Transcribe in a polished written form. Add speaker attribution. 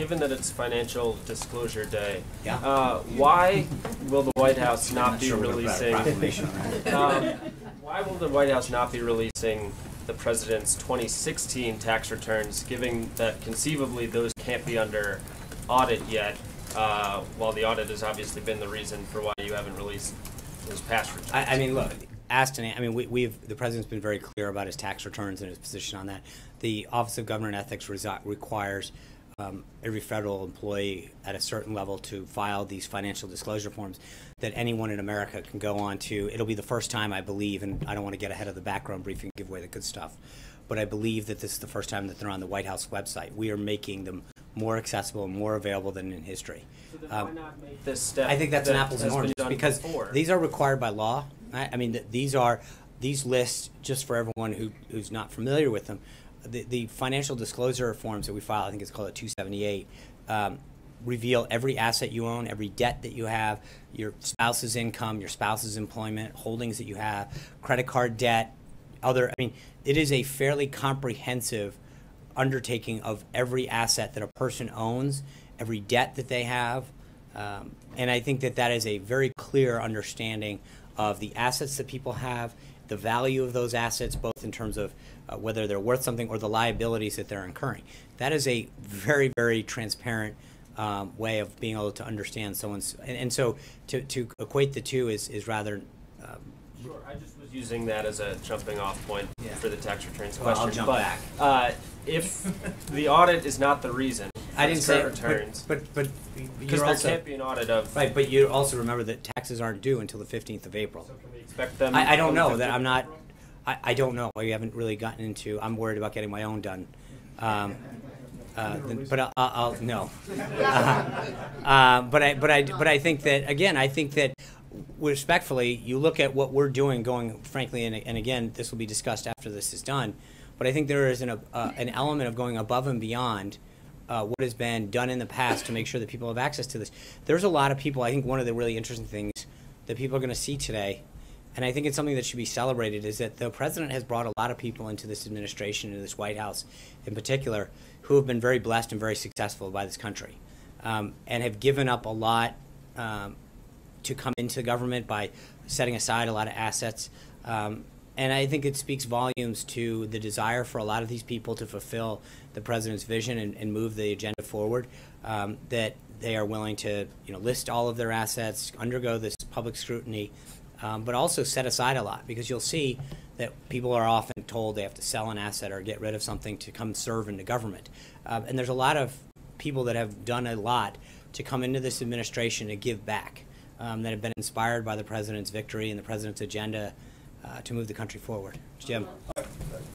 Speaker 1: given that it's Financial Disclosure Day,
Speaker 2: Yeah.
Speaker 1: Why will the White House not be
Speaker 2: Sure,
Speaker 1: releasing? Why will the White House not be releasing the president's 2016 tax returns, given that conceivably those can't be under audit yet, while the audit has obviously been the reason for why you haven't released those past returns?
Speaker 2: I mean, look, the president's been very clear about his tax returns and his position on that. The Office of Government Ethics requires every federal employee at a certain level to file these financial disclosure forms that anyone in America can go on to. It'll be the first time, I believe, and I don't want to get ahead of the background briefing and give away the good stuff, but I believe that this is the first time that they're on the White House website. We are making them more accessible and more available than in history.
Speaker 1: So then why not make this step?
Speaker 2: I think that's an apples and oranges, because
Speaker 1: before?
Speaker 2: These are required by law. I mean, these lists, just for everyone who's not familiar with them, the financial disclosure forms that we file, I think it's called a 278, reveal every asset you own, every debt that you have, your spouse's income, your spouse's employment, holdings that you have, credit card debt, it is a fairly comprehensive undertaking of every asset that a person owns, every debt that they have, and I think that is a very clear understanding of the assets that people have, the value of those assets, both in terms of whether they're worth something or the liabilities that they're incurring. That is a very, very transparent way of being able to understand someone's, and so to equate the two is rather.
Speaker 1: Sure, I just was using that as a jumping off point for the tax returns
Speaker 2: Well,
Speaker 1: question.
Speaker 2: I'll jump back.
Speaker 1: If the audit is not the reason for
Speaker 2: I didn't say
Speaker 1: returns,
Speaker 2: but
Speaker 1: because there can't be an audit of
Speaker 2: right. But you also remember that taxes aren't due until the 15th of April.
Speaker 1: So can we expect them?
Speaker 2: I don't know that I'm not. I don't know. We haven't really gotten into. I'm worried about getting my own done. But I'll no. But I think that, again, I think that respectfully, you look at what we're doing, going frankly, and again, this will be discussed after this is done. But I think there is an element of going above and beyond what has been done in the past to make sure that people have access to this. There's a lot of people. I think one of the really interesting things that people are going to see today, and I think it's something that should be celebrated, is that the president has brought a lot of people into this administration, into this White House in particular, who have been very blessed and very successful by this country, and have given up a lot to come into government by setting aside a lot of assets. And I think it speaks volumes to the desire for a lot of these people to fulfill the president's vision and move the agenda forward, that they are willing to list all of their assets, undergo this public scrutiny, but also set aside a lot, because you'll see that people are often told they have to sell an asset or get rid of something to come serve in the government. And there's a lot of people that have done a lot to come into this administration to give back, that have been inspired by the president's victory and the president's agenda to move the country forward. Jim.